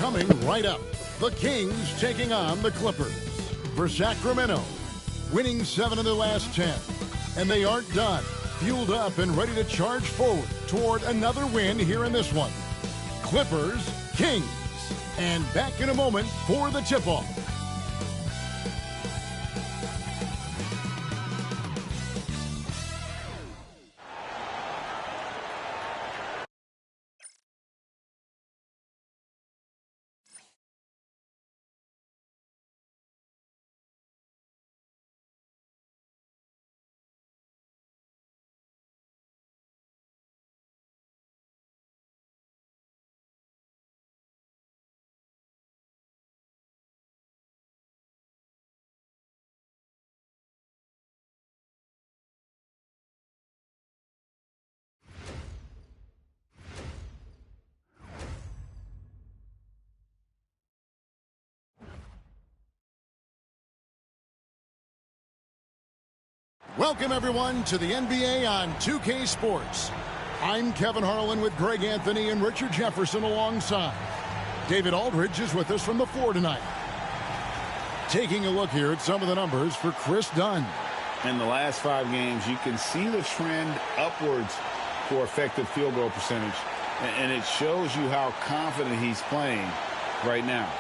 Coming right up, the Kings taking on the Clippers. For Sacramento, winning 7 of their last 10. And they aren't done. Fueled up and ready to charge forward toward another win here in this one. Clippers, Kings. And back in a moment for the tip-off. Welcome, everyone, to the NBA on 2K Sports. I'm Kevin Harlan with Greg Anthony and Richard Jefferson alongside. David Aldridge is with us from the floor tonight. Taking a look here at some of the numbers for Chris Dunn. In the last 5 games, you can see the trend upwards for effective field goal percentage. And it shows you how confident he's playing right now.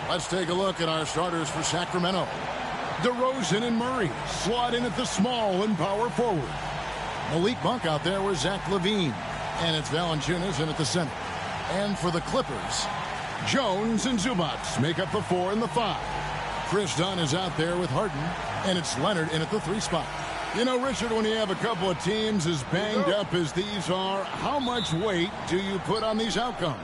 Let's take a look at our starters for Sacramento. DeRozan and Murray slot in at the small and power forward. Malik Monk out there with Zach LaVine. And it's Valanciunas in at the center. And for the Clippers, Jones and Zubac make up the 4 and the 5. Chris Dunn is out there with Harden. And it's Leonard in at the 3 spot. You know, Richard, when you have a couple of teams as banged up as these are, how much weight do you put on these outcomes?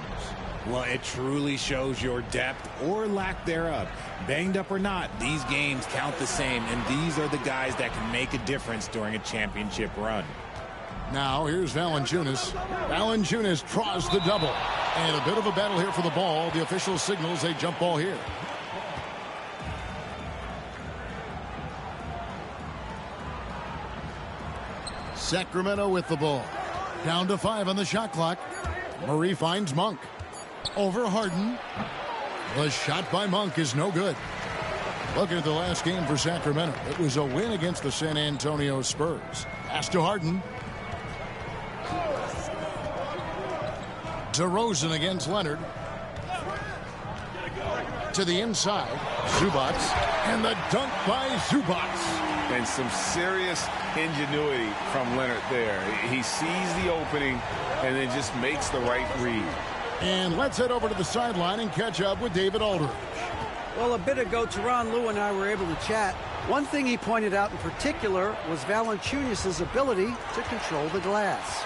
Well, it truly shows your depth or lack thereof. Banged up or not, these games count the same, and these are the guys that can make a difference during a championship run. Now, here's Valanciunas. Valanciunas draws the double. And a bit of a battle here for the ball. The official signals a jump ball here. Sacramento with the ball. Down to 5 on the shot clock. Murray finds Monk. Over Harden. The shot by Monk is no good. Looking at the last game for Sacramento, it was a win against the San Antonio Spurs. Pass to Harden. DeRozan against Leonard. To the inside. Zubac. And the dunk by Zubac. And some serious ingenuity from Leonard there. He sees the opening and then just makes the right read. And let's head over to the sideline and catch up with David Aldridge. Well, a bit ago, Tyronn Lue and I were able to chat. One thing he pointed out in particular was Valanciunas' ability to control the glass.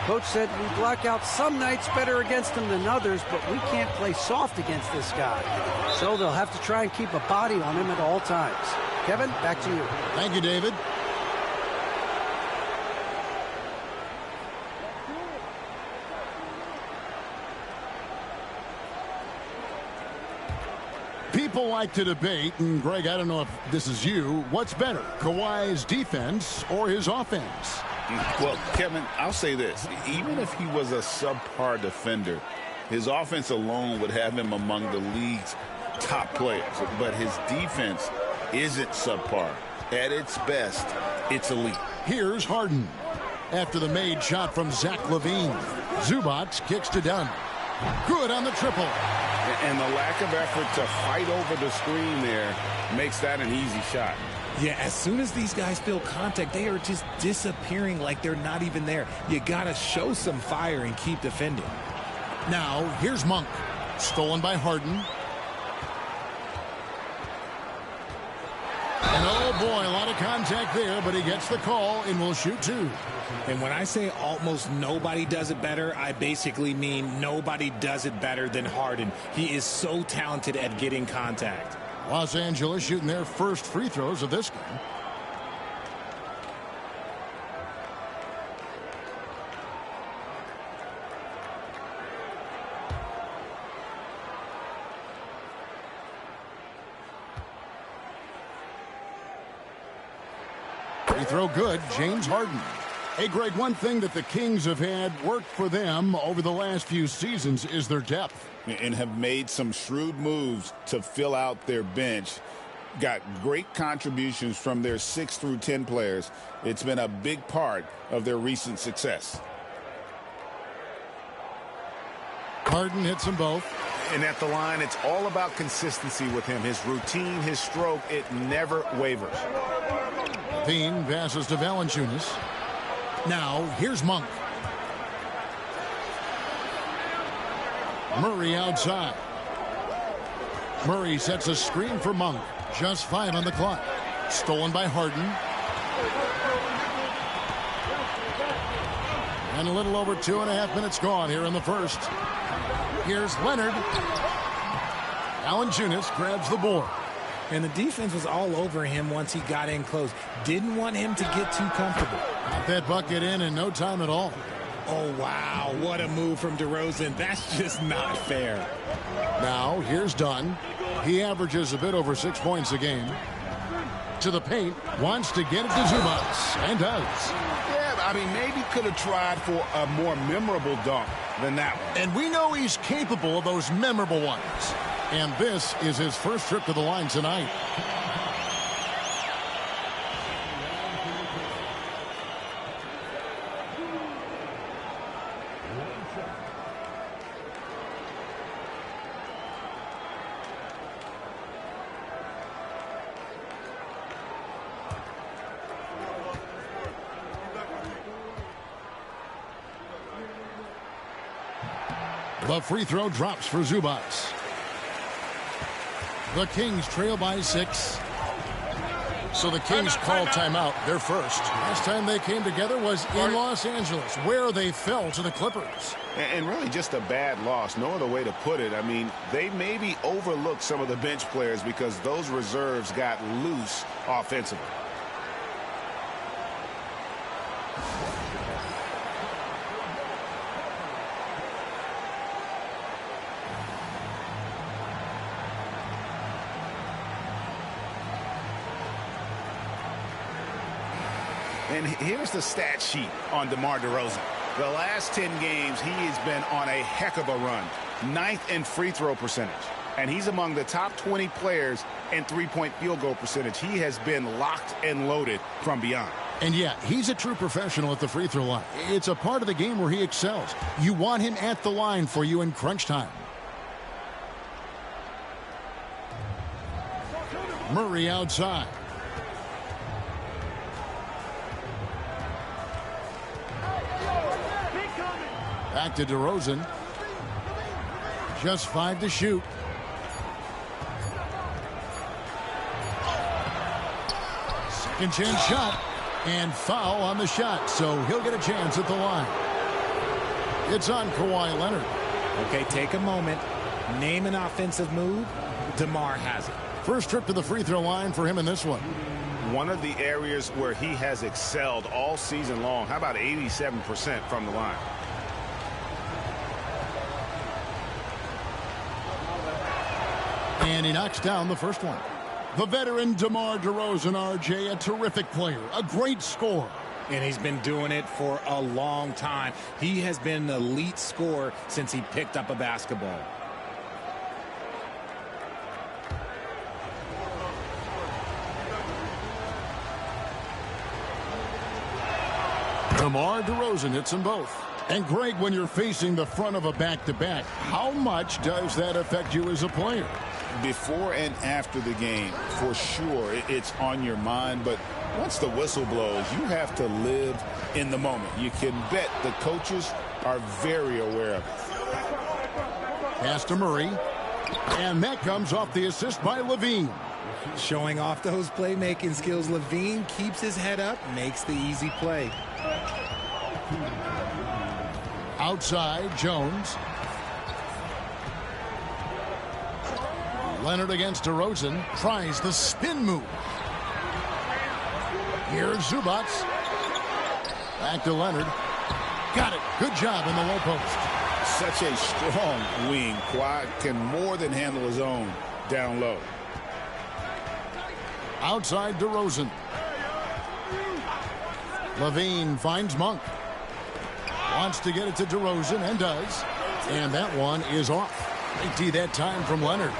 Coach said we block out some nights better against him than others, but we can't play soft against this guy. So they'll have to try and keep a body on him at all times. Kevin, back to you. Thank you, David. People like to debate, and Greg, I don't know if this is you, what's better, Kawhi's defense or his offense? Well, Kevin, I'll say this. Even if he was a subpar defender, his offense alone would have him among the league's top players. But his defense isn't subpar. At its best, it's elite. Here's Harden. After the made shot from Zach LaVine, Zubac kicks to Dunn. Good on the triple. And the lack of effort to fight over the screen there makes that an easy shot. Yeah, as soon as these guys feel contact, they are just disappearing like they're not even there. You got to show some fire and keep defending. Now, here's Monk. Stolen by Harden. And oh boy, a lot of contact there, but he gets the call and will shoot 2. And when I say almost nobody does it better, I basically mean nobody does it better than Harden. He is so talented at getting contact. Los Angeles shooting their first free throws of this game. Free throw good, James Harden. Hey, Greg, one thing that the Kings have had work for them over the last few seasons is their depth. And have made some shrewd moves to fill out their bench. Got great contributions from their 6 through 10 players. It's been a big part of their recent success. Harden hits them both. And at the line, it's all about consistency with him. His routine, his stroke, it never wavers. Levine passes to Valanciunas. Now, here's Monk. Murray outside. Murray sets a screen for Monk. Just 5 on the clock. Stolen by Harden. And a little over 2.5 minutes gone here in the first. Here's Leonard. Valanciunas grabs the board. And the defense was all over him once he got in close. Didn't want him to get too comfortable. Got that bucket in no time at all. Oh, wow. What a move from DeRozan. That's just not fair. Now, here's Dunn. He averages a bit over 6 points a game. To the paint. Wants to get it to Zubac. And does. Yeah, I mean, maybe could have tried for a more memorable dunk than that one. And we know he's capable of those memorable ones. And this is his first trip to the line tonight. The free throw drops for Zubac. The Kings trail by 6. So the Kings call timeout, their first. Last time they came together was in Los Angeles, where they fell to the Clippers. And really just a bad loss. No other way to put it. I mean, they maybe overlooked some of the bench players because those reserves got loose offensively. And here's the stat sheet on DeMar DeRozan. The last 10 games, he has been on a heck of a run. 9th in free throw percentage. And he's among the top 20 players in three-point field goal percentage. He has been locked and loaded from beyond. And yeah, he's a true professional at the free throw line. It's a part of the game where he excels. You want him at the line for you in crunch time. Murray outside. Back to DeRozan. Just 5 to shoot. Second chance shot. And foul on the shot. So he'll get a chance at the line. It's on Kawhi Leonard. Okay, take a moment. Name an offensive move. DeMar has it. First trip to the free throw line for him in this one. One of the areas where he has excelled all season long. How about 87% from the line? And he knocks down the first one. The veteran DeMar DeRozan, RJ, a terrific player, a great scorer. And he's been doing it for a long time. He has been an elite scorer since he picked up a basketball. DeMar DeRozan hits them both. And Greg, when you're facing the front of a back-to-back, how much does that affect you as a player? Before and after the game, for sure, it's on your mind. But once the whistle blows, you have to live in the moment. You can bet the coaches are very aware of it. Pass to Murray. And that comes off the assist by Levine. Showing off those playmaking skills, Levine keeps his head up, makes the easy play. Outside, Jones. Leonard against DeRozan. Tries the spin move. Here's Zubac. Back to Leonard. Got it. Good job in the low post. Such a strong wing. Kawhi can more than handle his own down low. Outside DeRozan. Levine finds Monk. Wants to get it to DeRozan and does. And that one is off. Big D that time from Leonard.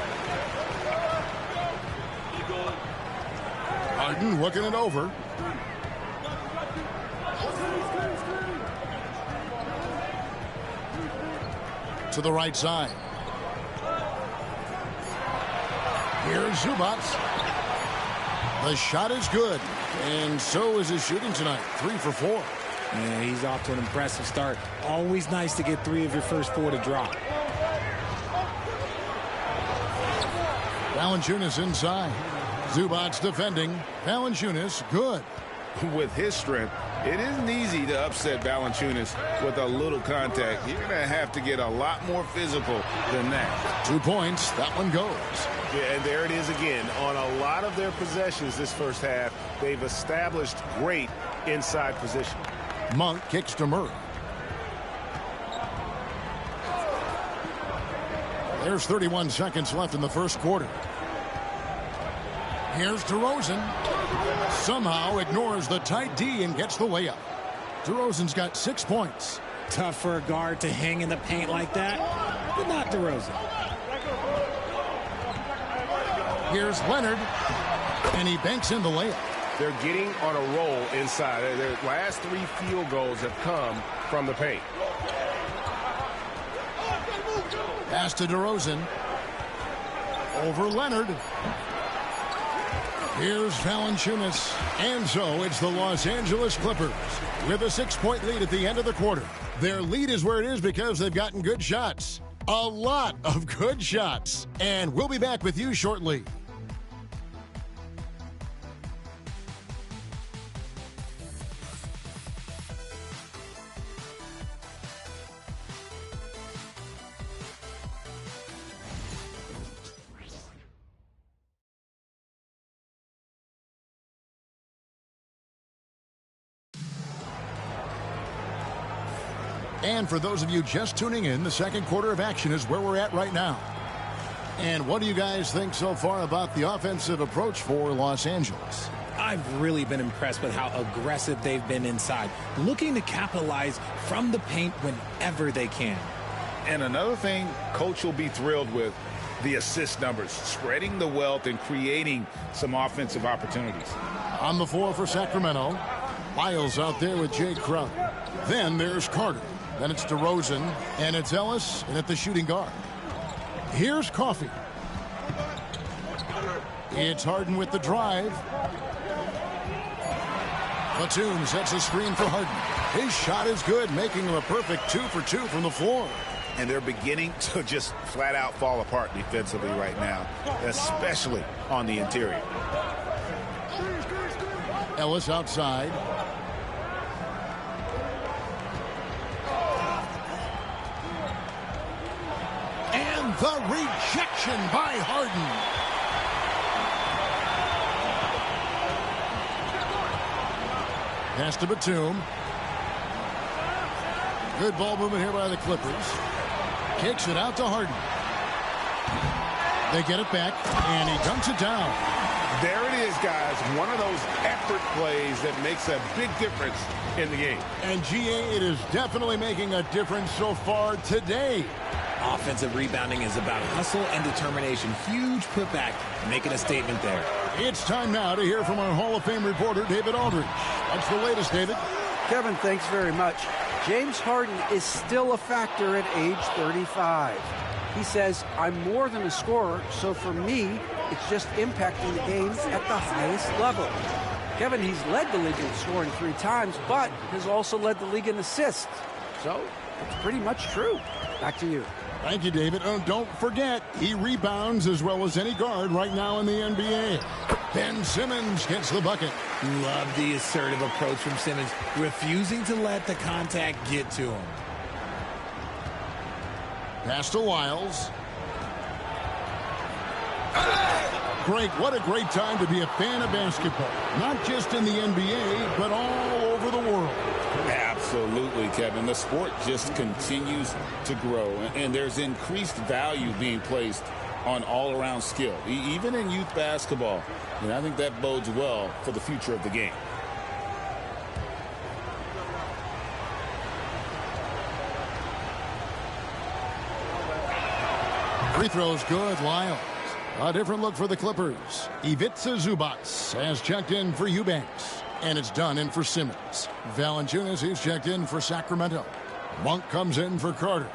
Harden looking it over. To the right side. Here's Zubac. The shot is good. And so is his shooting tonight. 3 for 4. Yeah, he's off to an impressive start. Always nice to get 3 of your first 4 to drop. Valanciunas inside. Zubac defending. Valanciunas good. With his strength, it isn't easy to upset Valanciunas with a little contact. You're going to have to get a lot more physical than that. 2 points. That one goes. Yeah, and there it is again. On a lot of their possessions this first half, they've established great inside position. Monk kicks to Murray. There's 31 seconds left in the first quarter. Here's DeRozan. Somehow ignores the tight D and gets the layup. DeRozan's got 6 points. Tough for a guard to hang in the paint like that, but not DeRozan. Here's Leonard, and he banks in the layup. They're getting on a roll inside. Their last 3 field goals have come from the paint. Pass to DeRozan. Over Leonard. Here's Valanciunas. And so it's the Los Angeles Clippers with a 6-point lead at the end of the quarter. Their lead is where it is because they've gotten good shots. A lot of good shots. And we'll be back with you shortly. And for those of you just tuning in, the second quarter of action is where we're at right now. And what do you guys think so far about the offensive approach for Los Angeles? I've really been impressed with how aggressive they've been inside, looking to capitalize from the paint whenever they can. And another thing coach will be thrilled with, the assist numbers, spreading the wealth and creating some offensive opportunities. On the floor for Sacramento, Miles out there with Jay Crowder. Then there's Carter. Then it's DeRozan, and it's Ellis, and at the shooting guard. Here's Coffey. It's Harden with the drive. Batum sets a screen for Harden. His shot is good, making him a perfect 2 for 2 from the floor. And they're beginning to just flat out fall apart defensively right now, especially on the interior. Ellis outside. And the rejection by Harden. Pass to Batum. Good ball movement here by the Clippers. Kicks it out to Harden. They get it back, and he dunks it down. There it is, guys. One of those effort plays that makes a big difference in the game. And, GA, it is definitely making a difference so far today. Offensive rebounding is about hustle and determination. Huge putback, making a statement there. It's time now to hear from our Hall of Fame reporter, David Aldridge. What's the latest, David? Kevin, thanks very much. James Harden is still a factor at age 35. He says, I'm more than a scorer, so for me, it's just impacting the game at the highest level. Kevin, he's led the league in scoring 3 times, but has also led the league in assists. So it's pretty much true. Back to you. Thank you, David. Oh, don't forget, he rebounds as well as any guard right now in the NBA. Ben Simmons gets the bucket. Love the assertive approach from Simmons, refusing to let the contact get to him. Pass to Wiles. Greg, what a great time to be a fan of basketball. Not just in the NBA, but all over the world. Absolutely, Kevin. The sport just continues to grow, and there's increased value being placed on all-around skill, even in youth basketball. And I think that bodes well for the future of the game. Free throw's good, Lyles. A different look for the Clippers. Ivica Zubac has checked in for Eubanks. And it's done in for Simmons. Valanciunas, he's checked in for Sacramento. Monk comes in for Carter.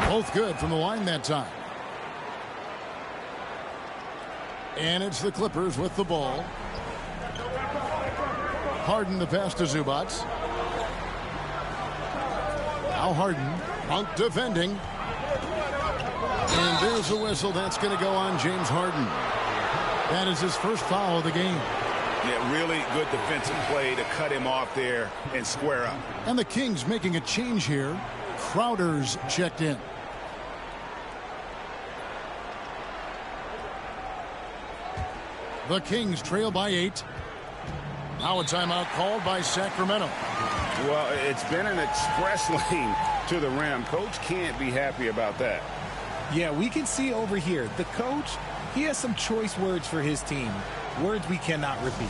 Both good from the line that time. And it's the Clippers with the ball. Harden the pass to Zubac. Now Harden. Monk defending. And there's a whistle. That's going to go on James Harden. That is his first foul of the game. Yeah, really good defensive play to cut him off there and square up. And the Kings making a change here. Crowder's checked in. The Kings trail by 8. Now a timeout called by Sacramento. Well, it's been an express lane to the rim. Coach can't be happy about that. Yeah, we can see over here, the coach, he has some choice words for his team. Words we cannot repeat.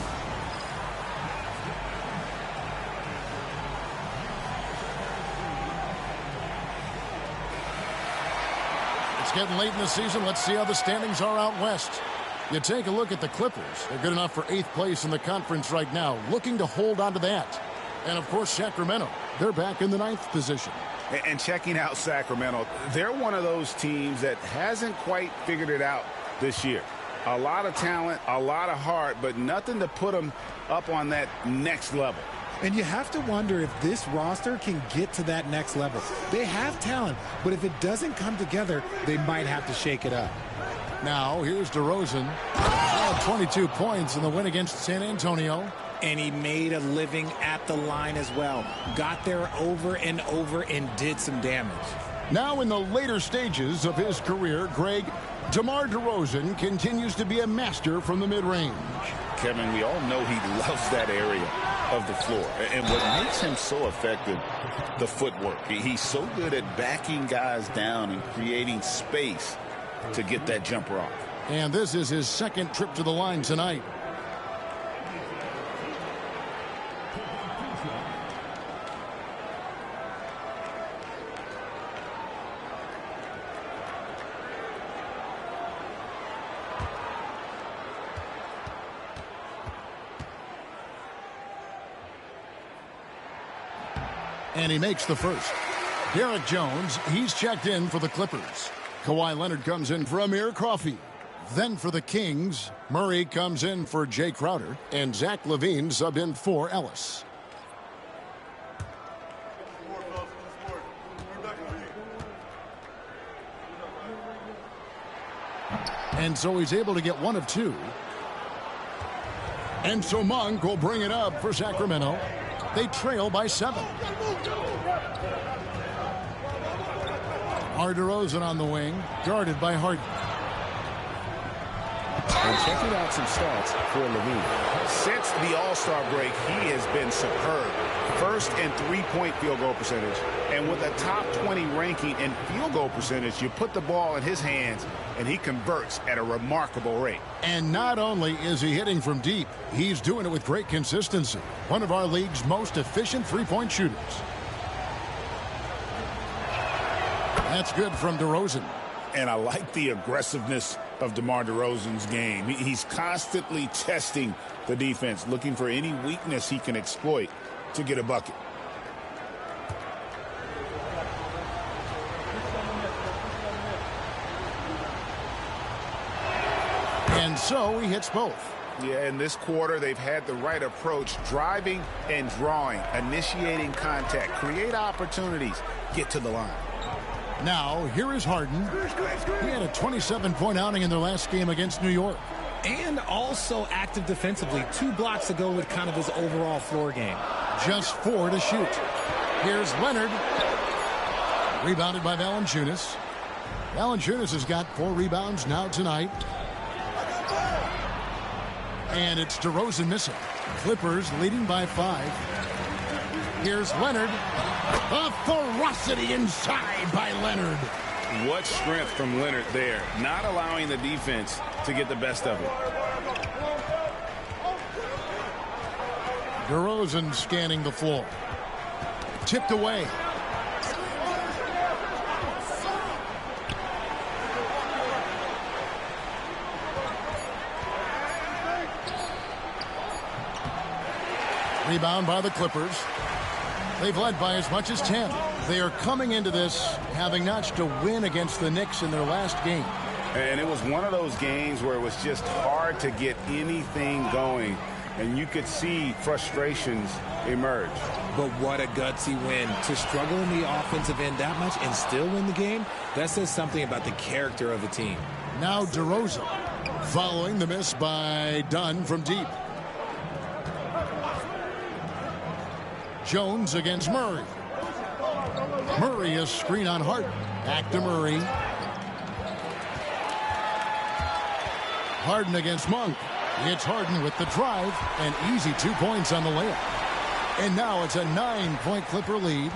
It's getting late in the season. Let's see how the standings are out west. You take a look at the Clippers. They're good enough for 8th place in the conference right now, looking to hold on to that. And, of course, Sacramento, they're back in the 9th position. And checking out Sacramento, they're one of those teams that hasn't quite figured it out this year. A lot of talent, a lot of heart, but nothing to put them up on that next level. And you have to wonder if this roster can get to that next level. They have talent, but if it doesn't come together, they might have to shake it up. Now, here's DeRozan. He had 22 points in the win against San Antonio. And he made a living at the line as well. Got there over and over and did some damage. Now in the later stages of his career, Greg, DeMar DeRozan continues to be a master from the mid-range. Kevin, we all know he loves that area of the floor. And what makes him so effective, the footwork. He's so good at backing guys down and creating space to get that jumper off. And this is his second trip to the line tonight. And he makes the first. Derek Jones, he's checked in for the Clippers. Kawhi Leonard comes in for Amir Coffey. Then for the Kings, Murray comes in for Jay Crowder. And Zach LaVine subbed in for Ellis. And so he's able to get one of two. And so Monk will bring it up for Sacramento. They trail by 7. DeRozan on the wing, guarded by Harden. And checking out some stats for LaVine. Since the All-Star break, he has been superb. First in three-point field goal percentage. And with a top 20 ranking in field goal percentage, you put the ball in his hands, and he converts at a remarkable rate. And not only is he hitting from deep, he's doing it with great consistency. One of our league's most efficient three-point shooters. That's good from DeRozan. And I like the aggressiveness of DeMar DeRozan's game. He's constantly testing the defense, looking for any weakness he can exploit to get a bucket. And so he hits both. Yeah, in this quarter, they've had the right approach, driving and drawing, initiating contact, create opportunities, get to the line. Now, here is Harden. He had a 27-point outing in their last game against New York. And also active defensively. 2 blocks ago with kind of his overall floor game. Just 4 to shoot. Here's Leonard. Rebounded by Valanciunas. Valanciunas has got 4 rebounds now tonight. And it's DeRozan missing. Clippers leading by 5. Here's Leonard. A ferocity inside by Leonard. What strength from Leonard there, not allowing the defense to get the best of it. DeRozan scanning the floor. Tipped away. Rebound by the Clippers. They've led by as much as 10. They are coming into this having notched a win against the Knicks in their last game. And it was one of those games where it was just hard to get anything going. And you could see frustrations emerge. But what a gutsy win. To struggle in the offensive end that much and still win the game, that says something about the character of the team. Now DeRozan following the miss by Dunn from deep. Jones against Murray. Murray is screen on Harden. Back to Murray. Harden against Monk. It's Harden with the drive. An easy 2 points on the layup. And now it's a 9-point Clipper lead.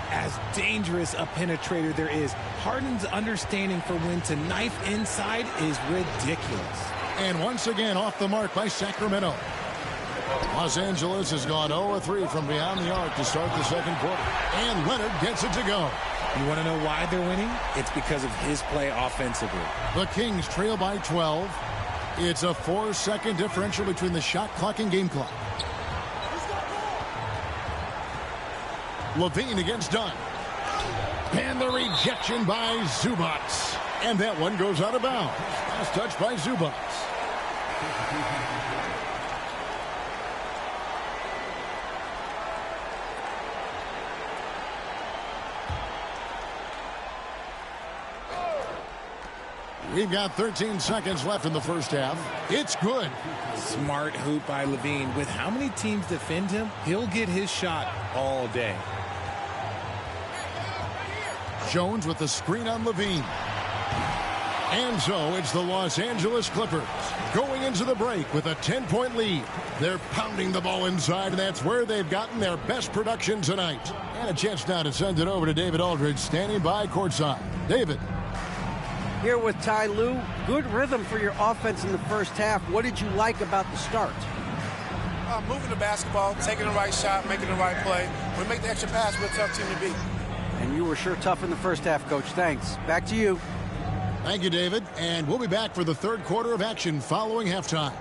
As dangerous a penetrator there is, Harden's understanding for when to knife inside is ridiculous. And once again off the mark by Sacramento. Los Angeles has gone 0-3 from beyond the arc to start the second quarter. And Leonard gets it to go. You want to know why they're winning? It's because of his play offensively. The Kings trail by 12. It's a 4-second differential between the shot clock and game clock. Levine against Dunn. And the rejection by Zubac. And that one goes out of bounds. Last touch by Zubac. We've got 13 seconds left in the first half. It's good. Smart hoop by Levine. With how many teams defend him, he'll get his shot all day. Jones with the screen on Levine. And so it's the Los Angeles Clippers going into the break with a 10-point lead. They're pounding the ball inside, and that's where they've gotten their best production tonight. And a chance now to send it over to David Aldridge, standing by courtside. David. Here with Ty Lue. Good rhythm for your offense in the first half. What did you like about the start? Moving the basketball, taking the right shot, making the right play. When we make the extra pass, we're a tough team to beat. And you were sure tough in the first half, Coach. Thanks. Back to you. Thank you, David. And we'll be back for the third quarter of action following halftime.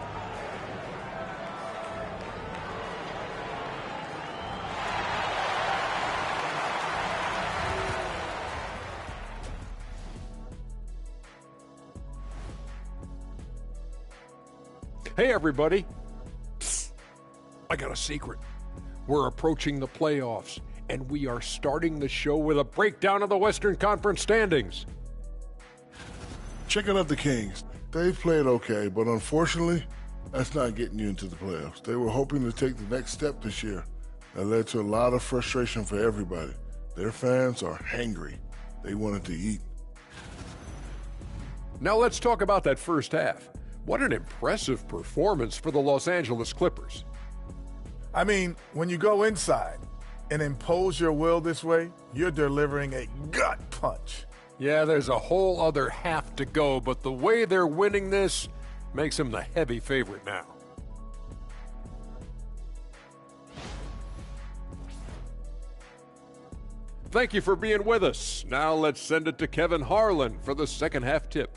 Hey, everybody. Psst. I got a secret. We're approaching the playoffs, and we are starting the show with a breakdown of the Western Conference standings. Checking out the Kings. They've played okay, but unfortunately, that's not getting you into the playoffs. They were hoping to take the next step this year. That led to a lot of frustration for everybody. Their fans are hangry. They wanted to eat. Now let's talk about that first half. What an impressive performance for the Los Angeles Clippers. I mean, when you go inside and impose your will this way, you're delivering a gut punch. Yeah, there's a whole other half to go, but the way they're winning this makes them the heavy favorite now. Thank you for being with us. Now let's send it to Kevin Harlan for the second half tip.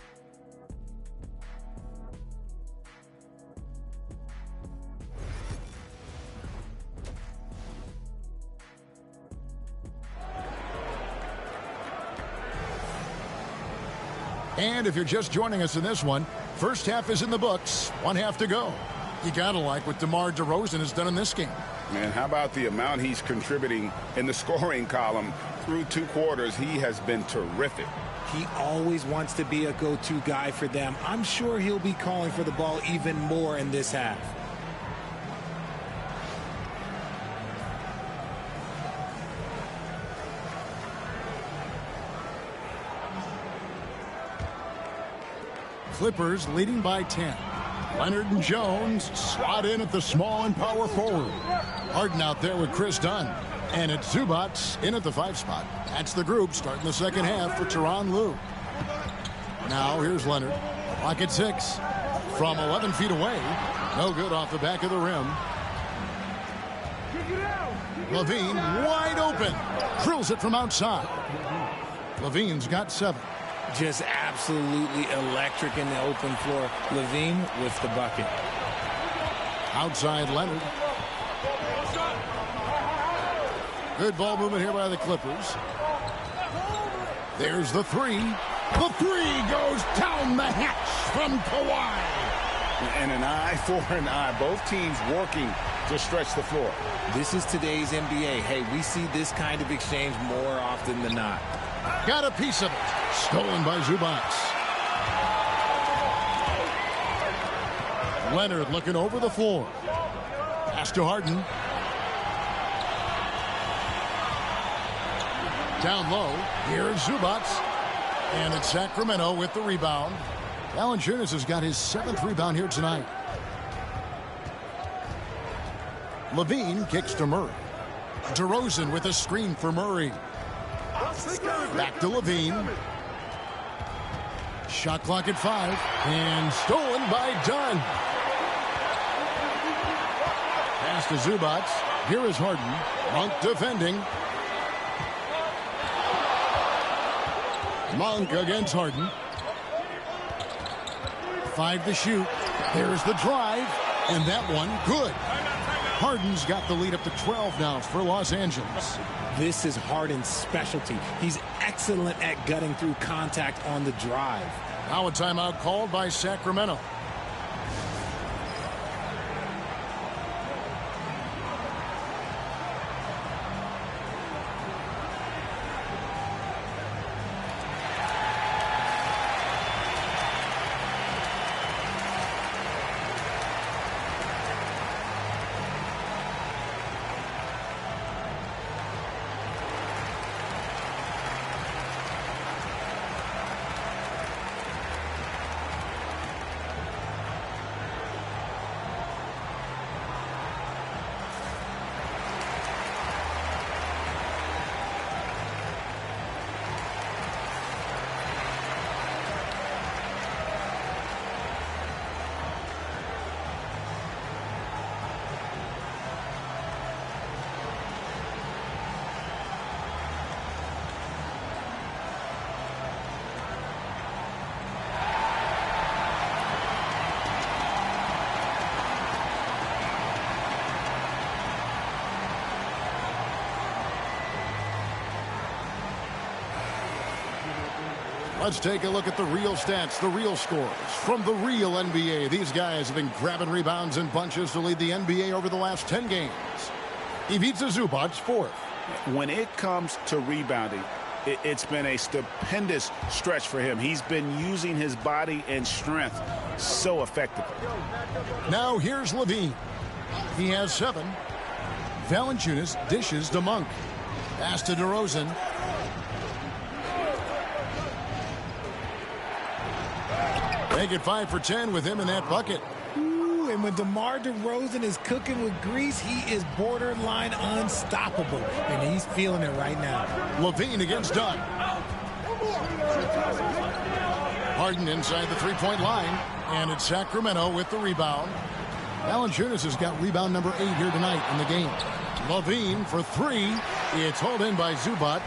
And if you're just joining us in this one, first half is in the books, one half to go. You gotta like what DeMar DeRozan has done in this game. Man, how about the amount he's contributing in the scoring column through 2 quarters? He has been terrific. He always wants to be a go-to guy for them. I'm sure he'll be calling for the ball even more in this half. Clippers leading by 10. Leonard and Jones slot in at the small and power forward. Harden out there with Chris Dunn. And it's Zubac in at the 5 spot. That's the group starting the second half for Tyronn Lue. Now here's Leonard. Clock at 6. From 11 feet away. No good off the back of the rim. Levine wide open. Drills it from outside. Levine's got 7. Just absolutely electric in the open floor. Levine with the bucket. Outside Leonard. Good ball movement here by the Clippers. There's the 3. The 3 goes down the hatch from Kawhi. And an eye for an eye. Both teams working to stretch the floor. This is today's NBA. Hey, we see this kind of exchange more often than not. Got a piece of it. Stolen by Zubac. Leonard looking over the floor. Pass to Harden. Down low. Here's Zubac. And it's Sacramento with the rebound. Valanciunas has got his 7th rebound here tonight. Levine kicks to Murray. DeRozan with a screen for Murray. Back to Levine. Shot clock at 5. And stolen by Dunn. Pass to Zubac. Here is Harden. Monk defending. Monk against Harden. 5 to shoot. There's the drive. And that one, good. Harden's got the lead up to 12 now for Los Angeles. This is Harden's specialty. He's excellent at gutting through contact on the drive. Now a timeout called by Sacramento. Let's take a look at the real stats, the real scores from the real NBA. These guys have been grabbing rebounds in bunches to lead the NBA over the last 10 games. Ivica Zubac, 4th. When it comes to rebounding, it's been a stupendous stretch for him. He's been using his body and strength so effectively. Now here's Levine. He has 7. Valanciunas dishes to Monk. Pass to DeRozan. Make it 5 for 10 with him in that bucket. Ooh, and when DeMar DeRozan is cooking with grease, he is borderline unstoppable. And he's feeling it right now. Levine against Dunn. Harden inside the three-point line. And it's Sacramento with the rebound. Valanciunas has got rebound number 8 here tonight in the game. Levine for 3. It's hauled in by Zubac.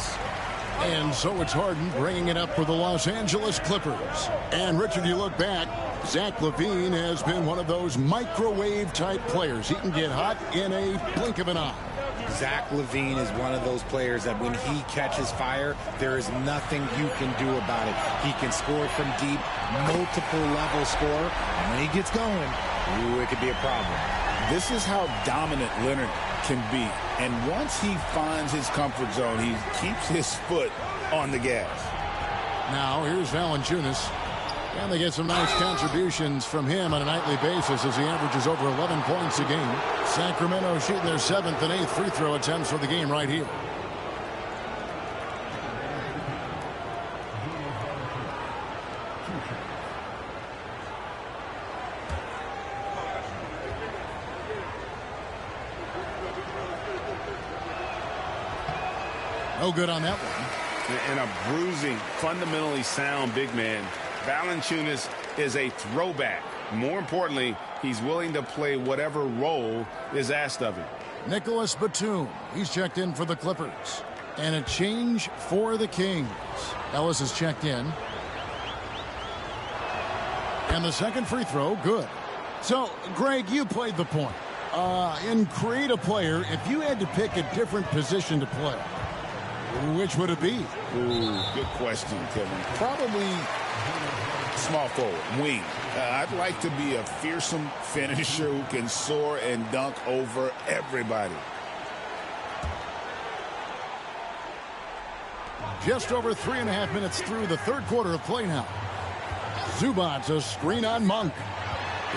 And so it's Harden bringing it up for the Los Angeles Clippers. And, Richard, you look back, Zach LaVine has been one of those microwave-type players. He can get hot in a blink of an eye. Zach LaVine is one of those players that when he catches fire, there is nothing you can do about it. He can score from deep, multiple-level score. And when he gets going, ooh, it could be a problem. This is how dominant Leonard can be. And once he finds his comfort zone, he keeps his foot on the gas. Now, here's Valanciunas. And they get some nice contributions from him on a nightly basis as he averages over 11 points a game. Sacramento shooting their 7th and 8th free throw attempts for the game right here. No good on that one. And a bruising, fundamentally sound big man. Valanciunas is a throwback. More importantly, he's willing to play whatever role is asked of him. Nicholas Batum. He's checked in for the Clippers. And a change for the Kings. Ellis is checked in. And the second free throw, good. So, Greg, you played the point. In create a player, if you had to pick a different position to play, which would it be? Ooh, good question, Kevin. Probably small forward, wing. I'd like to be a fearsome finisher who can soar and dunk over everybody. Just over 3.5 minutes through the third quarter of play now. Zubac, a screen on Monk.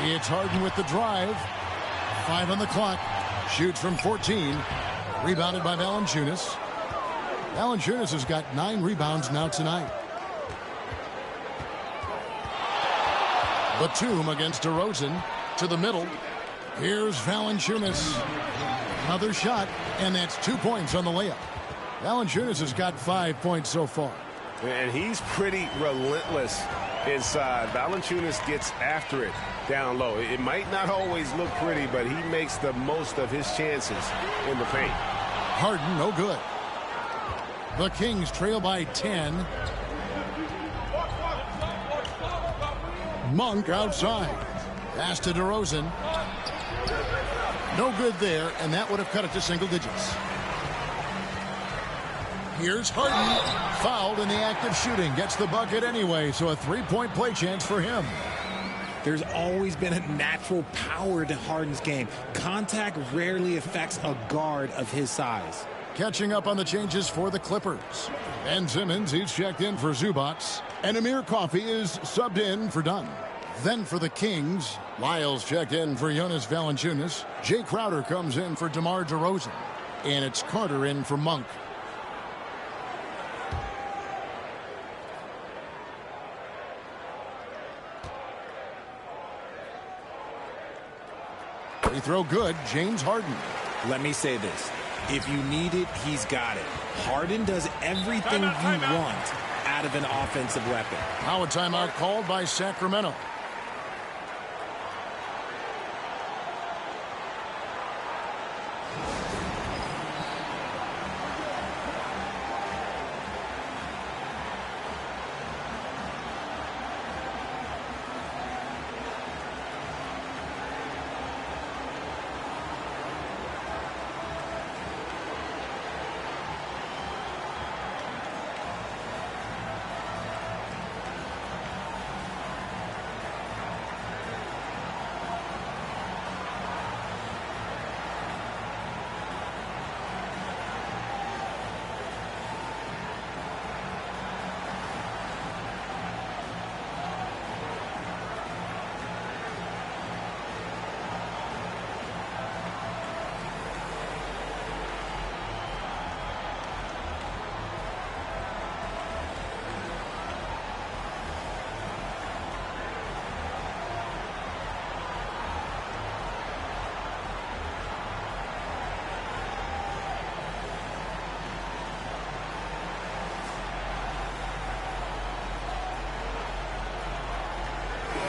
It's Harden with the drive. 5 on the clock. Shoots from 14. Rebounded by Valanciunas. Valanciunas has got 9 rebounds now tonight. Batum against DeRozan to the middle. Here's Valanciunas. Another shot, and that's 2 points on the layup. Valanciunas has got 5 points so far. And he's pretty relentless inside. Valanciunas gets after it down low. It might not always look pretty, but he makes the most of his chances in the paint. Harden, no good. The Kings trail by 10. Monk outside. Pass to DeRozan. No good there, and that would have cut it to single digits. Here's Harden. Fouled in the act of shooting. Gets the bucket anyway, so a 3-point play chance for him. There's always been a natural power to Harden's game. Contact rarely affects a guard of his size. Catching up on the changes for the Clippers. Ben Simmons, he's checked in for Zubac. And Amir Coffey is subbed in for Dunn. Then for the Kings, Lyles checked in for Jonas Valanciunas. Jay Crowder comes in for DeMar DeRozan. And it's Carter in for Monk. Free throw good, James Harden. Let me say this. If you need it, he's got it. Harden does everything you want out of an offensive weapon. Now a timeout called by Sacramento.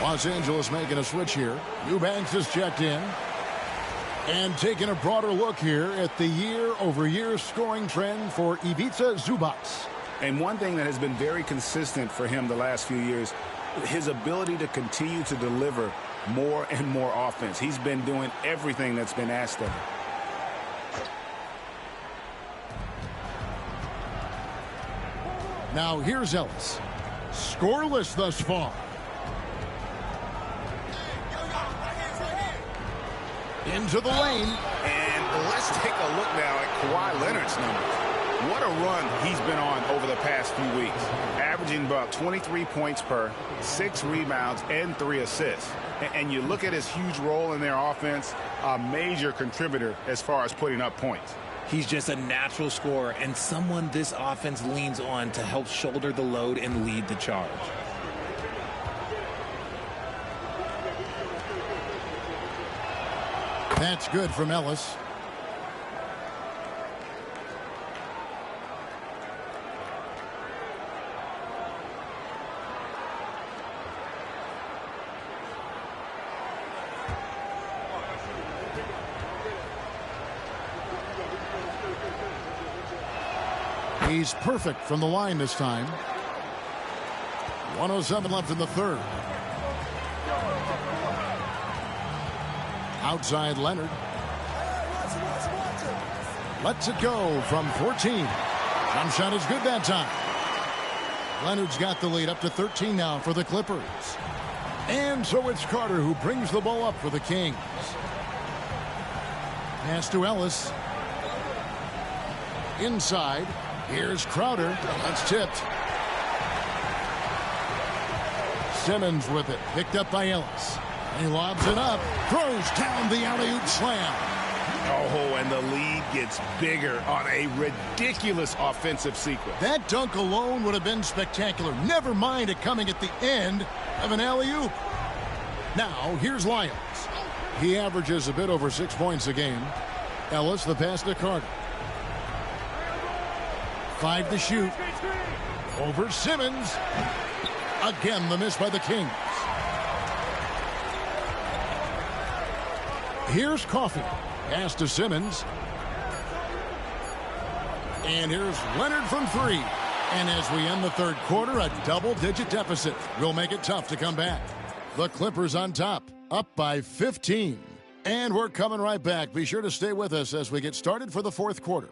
Los Angeles making a switch here. Eubanks is checked in. And taking a broader look here at the year-over-year scoring trend for Ivica Zubac. And one thing that has been very consistent for him the last few years, his ability to continue to deliver more and more offense. He's been doing everything that's been asked of him. Now here's Ellis. Scoreless thus far. Into the lane. And let's take a look now at Kawhi Leonard's numbers. What a run he's been on over the past few weeks. Averaging about 23 points per, 6 rebounds, and 3 assists. And you look at his huge role in their offense, a major contributor as far as putting up points. He's just a natural scorer and someone this offense leans on to help shoulder the load and lead the charge. That's good from Ellis. He's perfect from the line this time. 1:07 left in the third. Outside Leonard. Lets it go from 14. Jump shot is good that time. Leonard's got the lead up to 13 now for the Clippers. And so it's Carter who brings the ball up for the Kings. Pass to Ellis. Inside. Here's Crowder. That's tipped. Simmons with it. Picked up by Ellis. He lobs it up. Throws down the alley-oop slam. Oh, and the lead gets bigger on a ridiculous offensive sequence. That dunk alone would have been spectacular. Never mind it coming at the end of an alley-oop. Now, here's Lyons. He averages a bit over 6 points a game. Ellis, the pass to Carter. 5 to shoot. Over Simmons. Again, the miss by the Kings. Here's Coffey. Pass to Simmons. And here's Leonard from 3. And as we end the third quarter, a double-digit deficit will make it tough to come back. The Clippers on top, up by 15. And we're coming right back. Be sure to stay with us as we get started for the fourth quarter.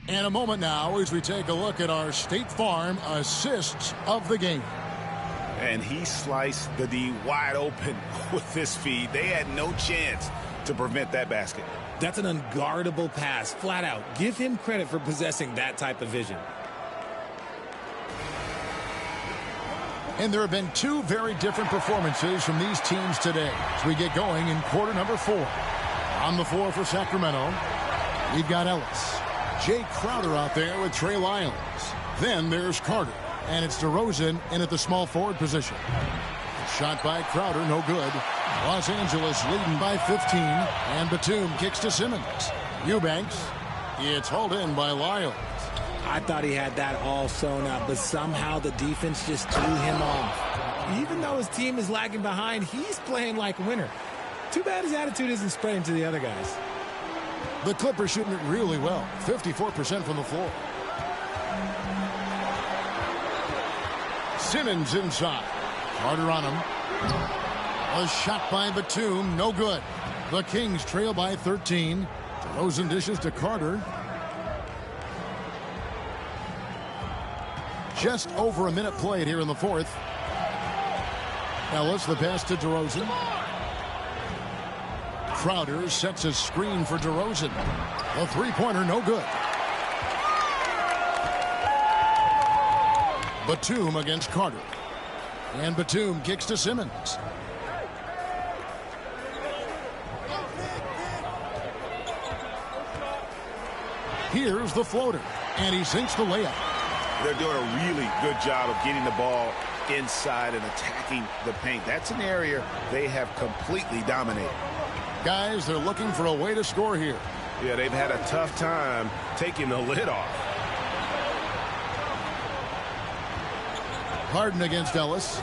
And a moment now as we take a look at our State Farm assists of the game. And he sliced the D wide open with this feed. They had no chance to prevent that basket. That's an unguardable pass, flat out. Give him credit for possessing that type of vision. And there have been two very different performances from these teams today as we get going in quarter number 4. On the floor for Sacramento, we've got Ellis. Jay Crowder out there with Trey Lyons. Then there's Carter. And it's DeRozan in at the small forward position. Shot by Crowder, no good. Los Angeles leading by 15. And Batum kicks to Simmons. Eubanks. It's hauled in by Lyons. I thought he had that all sewn up, but somehow the defense just threw him off. Even though his team is lagging behind, he's playing like a winner. Too bad his attitude isn't spreading to the other guys. The Clippers shooting it really well. 54% from the floor. Simmons inside. Carter on him. A shot by Batum. No good. The Kings trail by 13. DeRozan dishes to Carter. Just over a minute played here in the fourth. Ellis, the pass to DeRozan. Crowder sets a screen for DeRozan. A three-pointer, no good. Batum against Carter. And Batum kicks to Simmons. Here's the floater. And he sinks the layup. They're doing a really good job of getting the ball inside and attacking the paint. That's an area they have completely dominated. Guys, they're looking for a way to score here. Yeah, they've had a tough time taking the lid off. Harden against Ellis.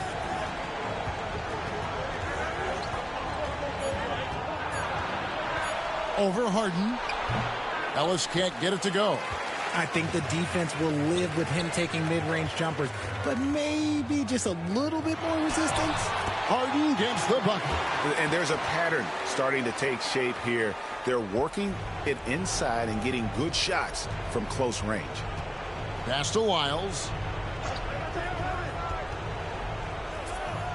Over Harden. Ellis can't get it to go. I think the defense will live with him taking mid-range jumpers, but maybe just a little bit more resistance. Harden gets the bucket. And there's a pattern starting to take shape here. They're working it inside and getting good shots from close range. Pass to Wiles.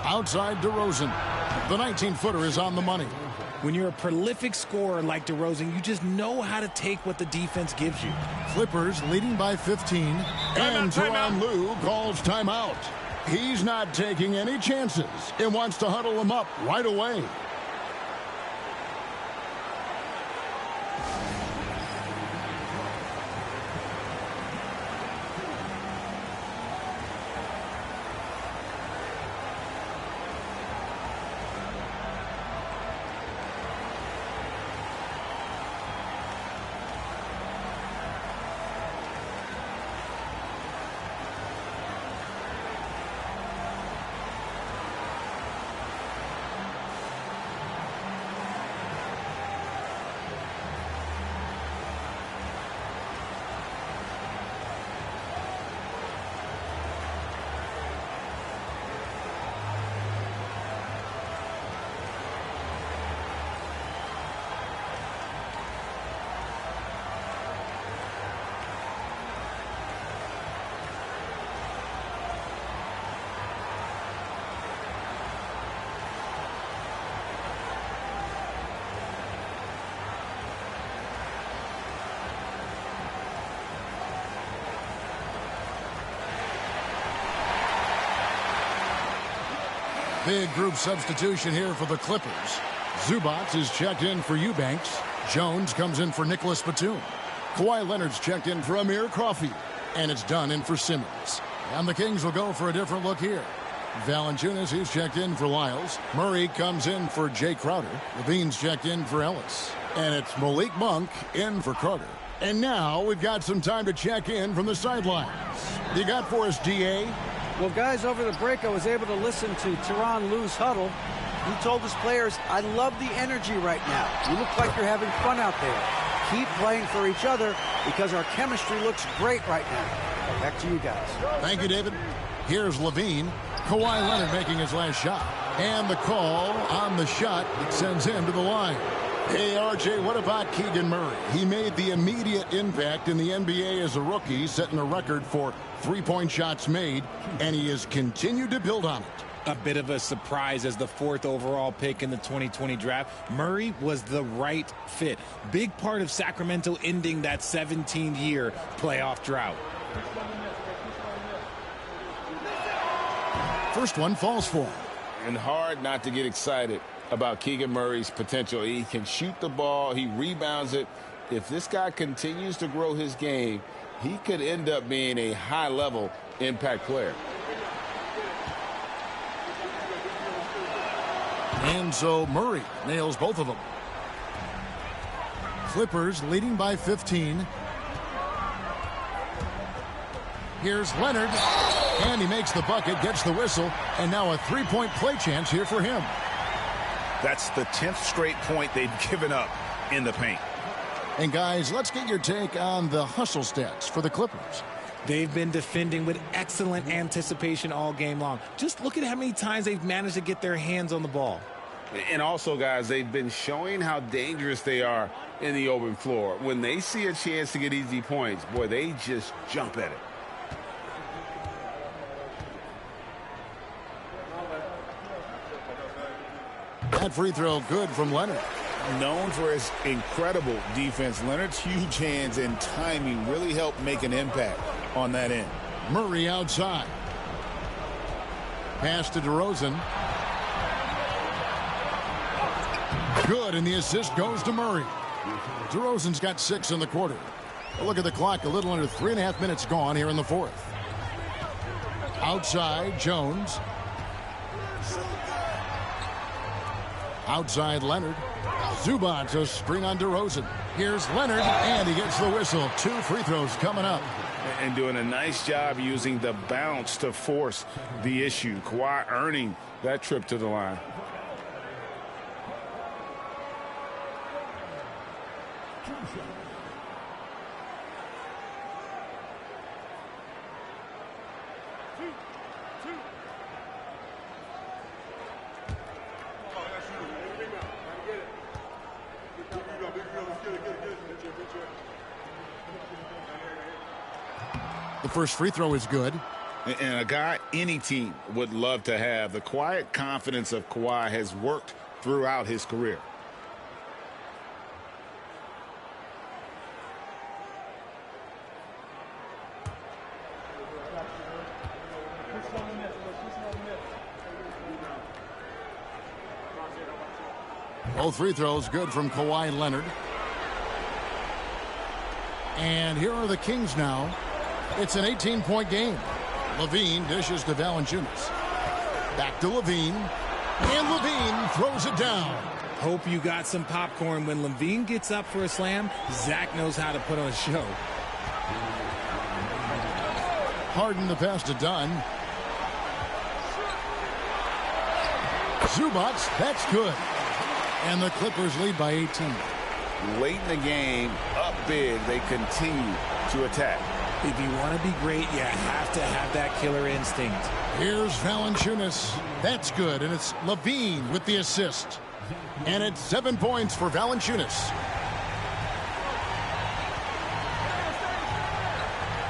Outside DeRozan. The 19-footer is on the money. When you're a prolific scorer like DeRozan, you just know how to take what the defense gives you. Clippers leading by 15. And Tyronn Lue calls timeout. He's not taking any chances. He wants to huddle them up right away. Big group substitution here for the Clippers. Zubac is checked in for Eubanks. Jones comes in for Nicholas Batum. Kawhi Leonard's checked in for Amir Coffey. And it's done in for Simmons. And the Kings will go for a different look here. Valanciunas, he's checked in for Lyles. Murray comes in for Jay Crowder. Levine's checked in for Ellis. And it's Malik Monk in for Carter. And now we've got some time to check in from the sidelines. You got for us, D.A.? Well, guys, over the break, I was able to listen to Tyronn Lue's huddle. He told his players, I love the energy right now. You look like you're having fun out there. Keep playing for each other because our chemistry looks great right now. Back to you guys. Thank you, David. Here's Levine. Kawhi Leonard making his last shot. And the call on the shot that sends him to the line. Hey, RJ, what about Keegan Murray? He made the immediate impact in the NBA as a rookie, setting a record for three-point shots made, and he has continued to build on it. A bit of a surprise as the 4th overall pick in the 2020 draft. Murray was the right fit. Big part of Sacramento ending that 17-year playoff drought. First one falls for him. And hard not to get excited about Keegan Murray's potential. He can shoot the ball. He rebounds it. If this guy continues to grow his game, he could end up being a high-level impact player. And so Murray nails both of them. Clippers leading by 15. Here's Leonard. And he makes the bucket, gets the whistle, and now a three-point play chance here for him. That's the 10th straight point they've given up in the paint. And guys, let's get your take on the hustle stats for the Clippers. They've been defending with excellent anticipation all game long. Just look at how many times they've managed to get their hands on the ball. And also, guys, they've been showing how dangerous they are in the open floor. When they see a chance to get easy points, boy, they just jump at it. That free throw good from Leonard. Known for his incredible defense, Leonard's huge hands and timing really help make an impact on that end. Murray outside. Pass to DeRozan. Good, and the assist goes to Murray. DeRozan's got 6 in the quarter. Look at the clock, a little under 3.5 minutes gone here in the 4th. Outside, Jones. Outside, Leonard. Zubac, a screen on DeRozan. Here's Leonard, and he gets the whistle. 2 free throws coming up. And doing a nice job using the bounce to force the issue. Kawhi earning that trip to the line. The first free throw is good. And a guy any team would love to have. The quiet confidence of Kawhi has worked throughout his career. Both free throws good from Kawhi Leonard. And here are the Kings now. It's an 18-point game. Levine dishes to Valanciunas. Back to Levine. And Levine throws it down. Hope you got some popcorn. When Levine gets up for a slam, Zach knows how to put on a show. Harden the pass to Dunn. Zubac, that's good. And the Clippers lead by 18. Late in the game, up big, they continue to attack. If you want to be great, you have to have that killer instinct. Here's Valanciunas. That's good, and it's Levine with the assist. And it's 7 points for Valanciunas.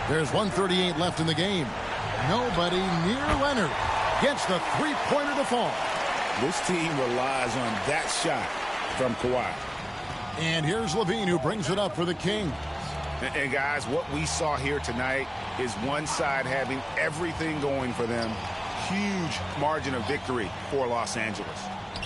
There's 1:38 left in the game. Nobody near Leonard. Gets the three-pointer to fall. This team relies on that shot from Kawhi. And here's Levine, who brings it up for the Kings. And guys, what we saw here tonight is one side having everything going for them, huge margin of victory for Los Angeles.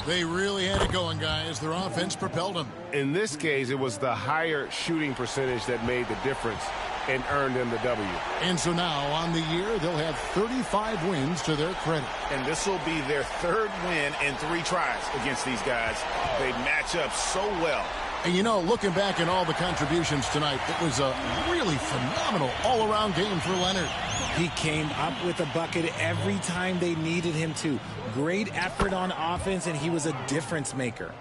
They really had it going, guys. Their offense propelled them. In this case, it was the higher shooting percentage that made the difference and earned them the W. And so now, on the year, they'll have 35 wins to their credit. And this will be their third win in 3 tries against these guys. They match up so well. And you know, looking back at all the contributions tonight, it was a really phenomenal all-around game for Leonard. He came up with a bucket every time they needed him to. Great effort on offense, and he was a difference maker.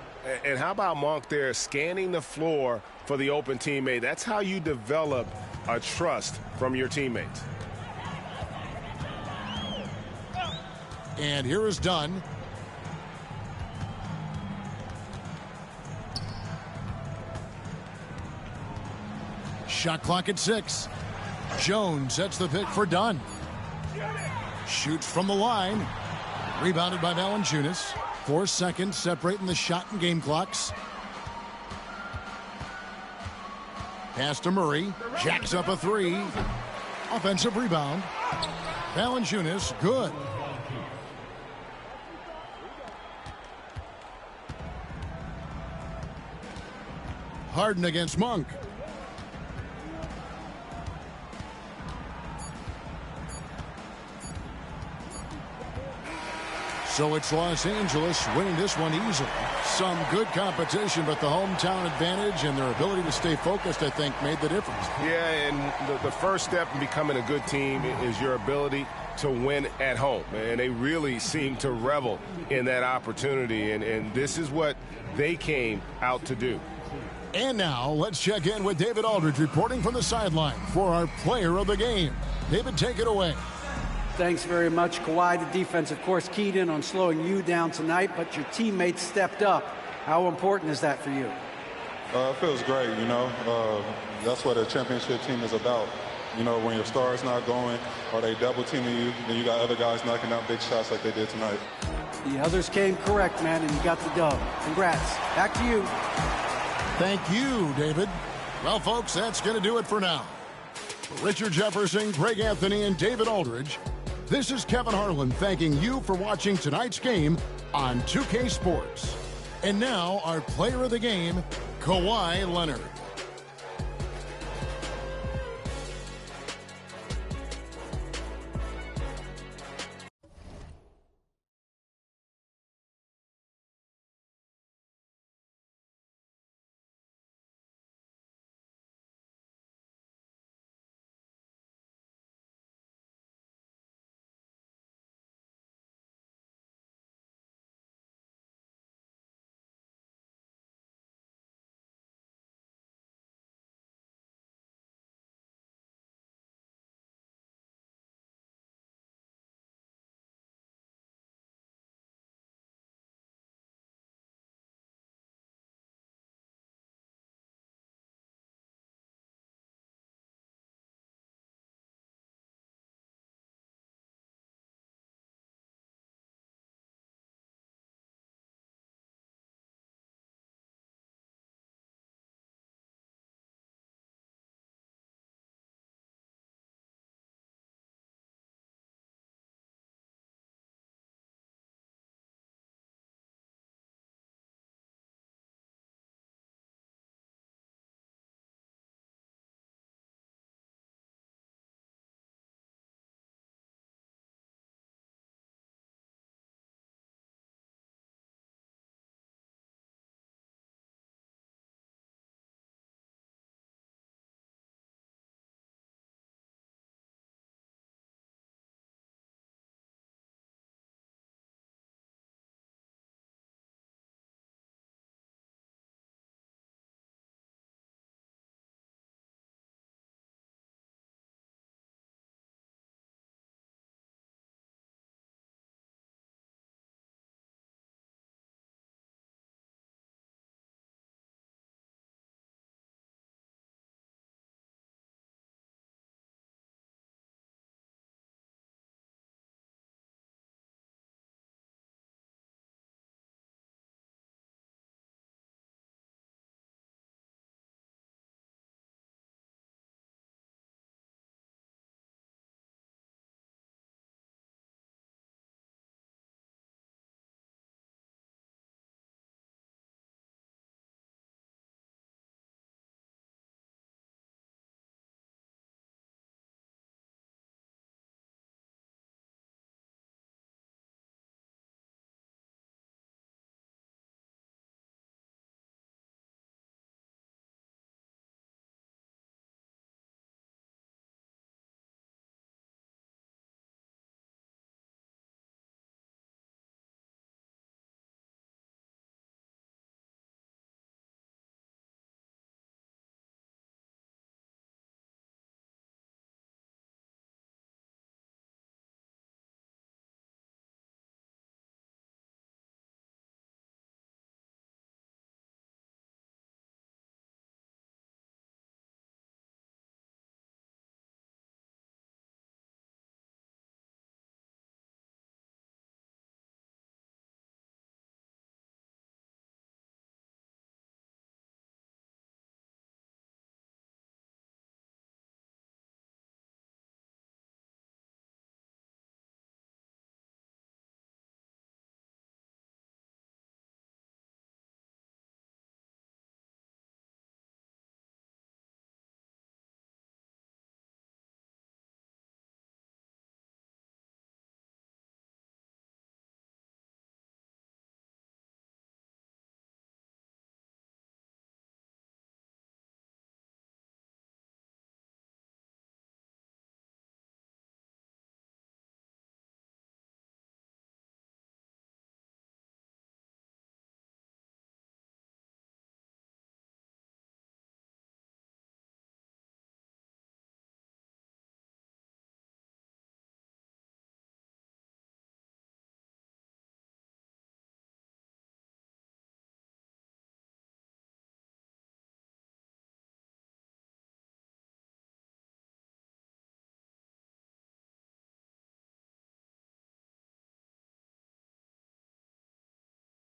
And how about Monk there scanning the floor for the open teammate? That's how you develop a trust from your teammates. And here is Dunn. Shot clock at 6. Jones sets the pick for Dunn. Shoots from the line. Rebounded by Valanciunas. 4 seconds separating the shot and game clocks. Pass to Murray. Jacks up a 3. Offensive rebound. Valanciunas, good. Harden against Monk. So it's Los Angeles winning this one easily. Some good competition, but the hometown advantage and their ability to stay focused, I think, made the difference. Yeah, and the first step in becoming a good team is your ability to win at home. And they really seem to revel in that opportunity, and this is what they came out to do. And now, let's check in with David Aldridge reporting from the sideline for our player of the game. David, take it away. Thanks very much, Kawhi. The defense, of course, keyed in on slowing you down tonight, but your teammates stepped up. How important is that for you? It feels great, you know. That's what a championship team is about. You know, when your star's not going or they double teaming you, then you got other guys knocking out big shots like they did tonight. The others came correct, man, and you got the dub. Congrats. Back to you. Thank you, David. Well, folks, that's going to do it for now. For Richard Jefferson, Greg Anthony, and David Aldridge, this is Kevin Harlan thanking you for watching tonight's game on 2K Sports. And now, our player of the game, Kawhi Leonard.